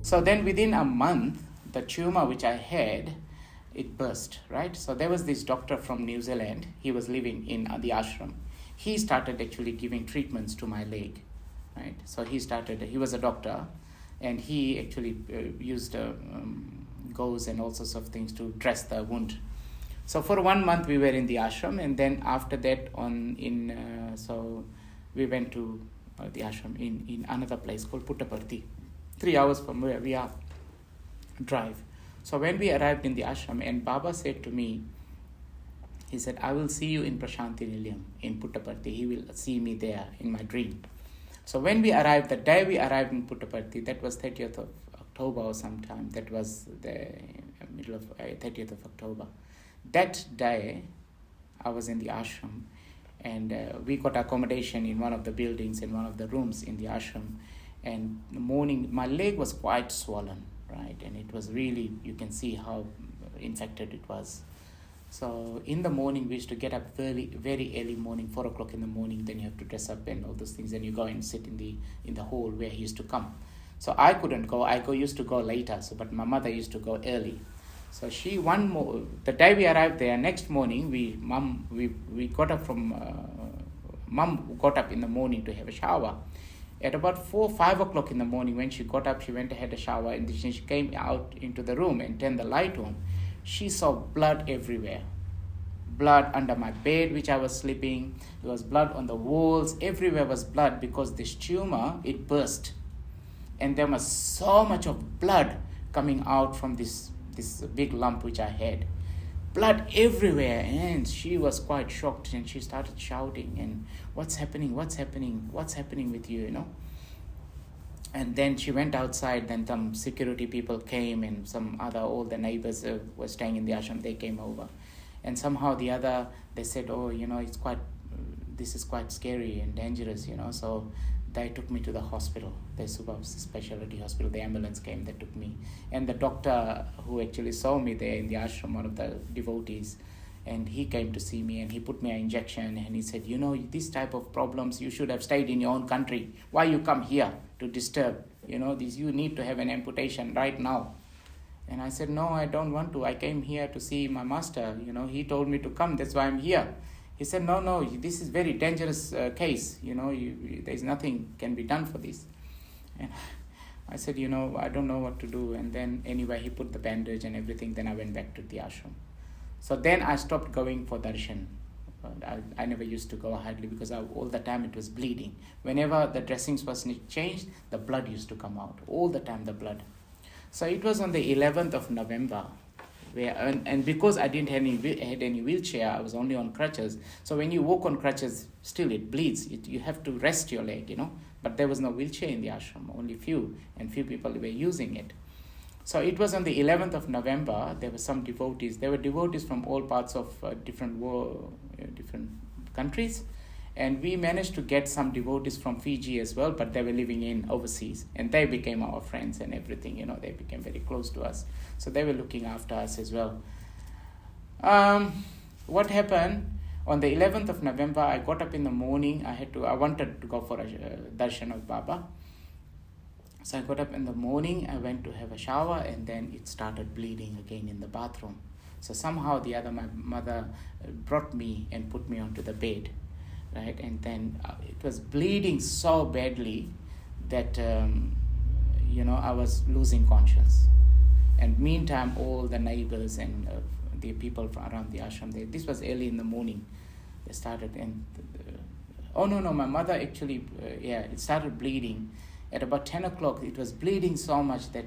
So then within a month, the tumor which I had, it burst, right? So there was this doctor from New Zealand. He was living in the ashram. He started actually giving treatments to my leg, right? So he was a doctor, and he actually used gauze and all sorts of things to dress the wound. So for 1 month we were in the ashram, and then after that so we went to the ashram in another place called Puttaparthi, 3 hours from where we are, drive. So when we arrived in the ashram, and Baba said to me, he said, I will see you in Prashanti Nilayam in Puttaparthi. He will see me there in my dream. So when we arrived, the day we arrived in Puttaparthi, that was 30th of October or sometime. That was the middle of 30th of October. That day, I was in the ashram, and we got accommodation in one of the buildings, in one of the rooms in the ashram. And in the morning, my leg was quite swollen, right? And it was really, you can see how infected it was. So in the morning, we used to get up very, very early morning, 4 o'clock in the morning. Then you have to dress up and all those things. And you go and sit in the hall where he used to come. So I couldn't go. Used to go later. But my mother used to go early. So the day we arrived there, next morning, we got up Mom got up in the morning to have a shower. At about 5 o'clock in the morning, when she got up, she went to have a shower, and she came out into the room and turned the light on. She saw blood everywhere. Blood under my bed, which I was sleeping. There was blood on the walls. Everywhere was blood, because this tumor, it burst. And there was so much of blood coming out from this big lump which I had. Blood everywhere. And she was quite shocked, and she started shouting, and what's happening with you, And then she went outside. Then some security people came, and all the neighbors were staying in the ashram. They came over, and somehow the other, they said, this is quite scary and dangerous, So they took me to the hospital, the super specialty hospital. The ambulance came, they took me. And the doctor who actually saw me there in the ashram, one of the devotees, and he came to see me, and he put me an injection, and he said, this type of problems, you should have stayed in your own country. Why you come here to disturb? You need to have an amputation right now. And I said, no, I don't want to. I came here to see my master. He told me to come. That's why I'm here. He said, no, this is very dangerous case. There's nothing can be done for this. And I said, I don't know what to do. And then anyway, he put the bandage and everything. Then I went back to the ashram. So then I stopped going for darshan. I never used to go hardly, because all the time it was bleeding. Whenever the dressings was changed, the blood used to come out. All the time the blood. So it was on the 11th of November. And because I didn't have any wheelchair, I was only on crutches. So when you walk on crutches, still it bleeds. You have to rest your leg, But there was no wheelchair in the ashram, only few people were using it. So it was on the 11th of November. There were some devotees. There were devotees from all parts of different countries. And we managed to get some devotees from Fiji as well, but they were living in overseas. And they became our friends and everything, They became very close to us. So they were looking after us as well. What happened? On the 11th of November, I got up in the morning. I wanted to go for a darshan of Baba. So I got up in the morning, I went to have a shower, and then it started bleeding again in the bathroom. So somehow my mother brought me and put me onto the bed, right? And then it was bleeding so badly that, I was losing conscience. And meantime, all the neighbors and the people around the ashram, this was early in the morning, they started, and my mother actually, it started bleeding. At about 10 o'clock, it was bleeding so much that,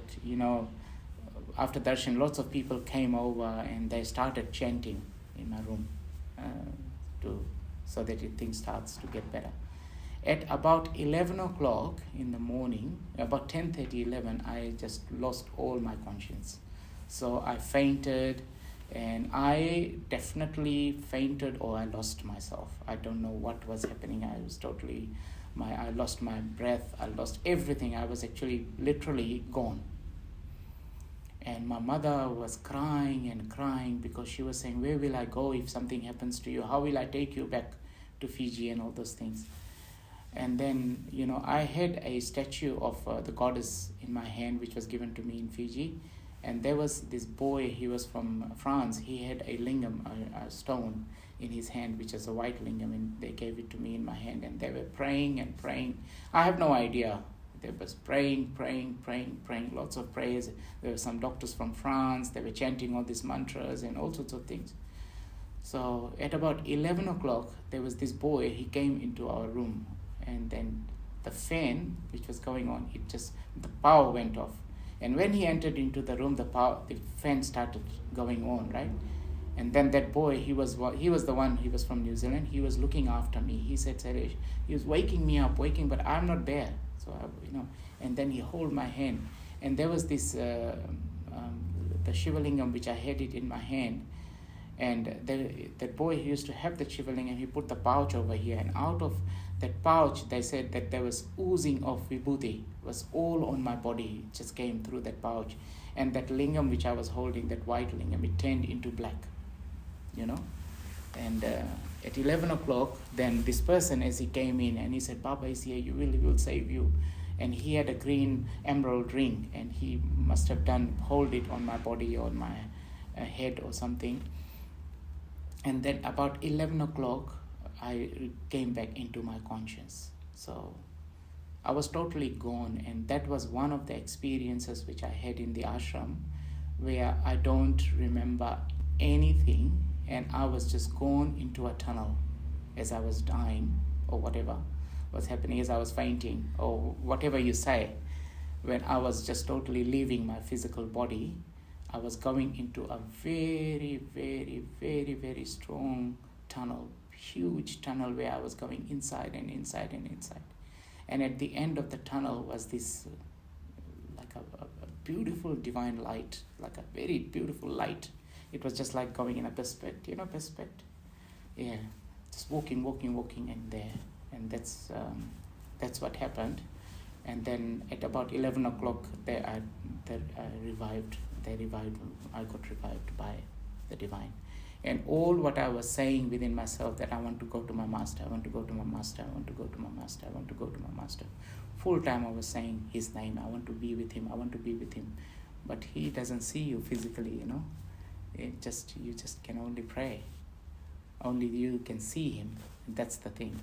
after darshan, lots of people came over, and they started chanting in my room so that things starts to get better. At about 11 o'clock in the morning, about 10:30, 11, I just lost all my conscience. So I fainted, and I definitely fainted, or I lost myself. I don't know what was happening. I was totally... I lost my breath, I lost everything. I was actually literally gone. And my mother was crying and crying, because she was saying, where will I go if something happens to you? How will I take you back to Fiji and all those things? And then, I had a statue of the goddess in my hand, which was given to me in Fiji. And there was this boy, he was from France. He had a lingam, a stone in his hand, which is a white lingam, and they gave it to me in my hand. And they were praying and praying. I have no idea. They was praying, lots of prayers. There were some doctors from France. They were chanting all these mantras and all sorts of things. So at about 11 o'clock, there was this boy. He came into our room. And then the fan, which was going on, the power went off. And when he entered into the room, the fan started going on, right? And then that boy, he was the one, he was from New Zealand. He was looking after me. He said, Sailesh, he was waking me up, but I'm not there. So, and then he held my hand. And there was this, the Shivalingam, which I had it in my hand. And that boy, he used to have the Shivalingam, he put the pouch over here. And out of that pouch, they said that there was oozing of vibhuti, was all on my body. It just came through that pouch. And that lingam which I was holding, that white lingam, it turned into black, And at 11 o'clock, then this person, as he came in, and he said, Baba is here, he will save you. And he had a green emerald ring, and he must have hold it on my body or on my head or something. And then about 11 o'clock, I came back into my conscience. So I was totally gone, and that was one of the experiences which I had in the ashram, where I don't remember anything, and I was just gone into a tunnel as I was dying, or whatever was happening, as I was fainting, or whatever you say. When I was just totally leaving my physical body, I was going into a very, very, very, very strong tunnel, huge tunnel, where I was going inside and inside and inside. And at the end of the tunnel was this like a beautiful divine light, like a very beautiful light. It was just like going in a perspect, perspect. Yeah, just walking in there. And that's what happened. And then at about 11 o'clock, I got revived by the divine. And all what I was saying within myself, that I want to go to my master, I want to go to my master, I want to go to my master, I want to go to my master. Full time I was saying his name, I want to be with him, I want to be with him. But he doesn't see you physically, You just can only pray. Only you can see him. And that's the thing.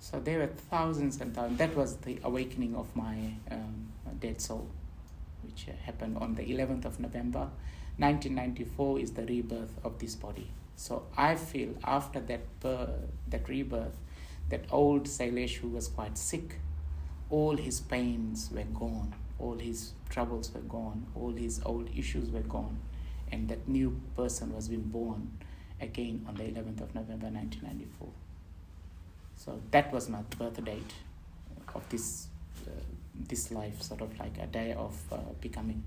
So there were thousands and thousands. That was the awakening of my dead soul, which happened on the 11th of November. 1994 is the rebirth of this body. So I feel after that rebirth, that old Sailesh, who was quite sick, all his pains were gone, all his troubles were gone, all his old issues were gone, and that new person was being born again on the 11th of November 1994. So that was my birth date of this life, sort of like a day of becoming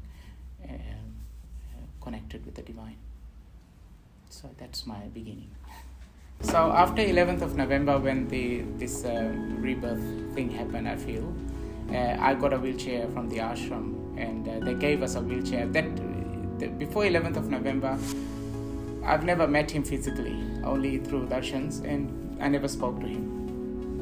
connected with the divine. So that's my beginning. So after 11th of November, when this rebirth thing happened, I feel, I got a wheelchair from the ashram, and they gave us a wheelchair. Before 11th of November, I've never met him physically, only through darshans, and I never spoke to him.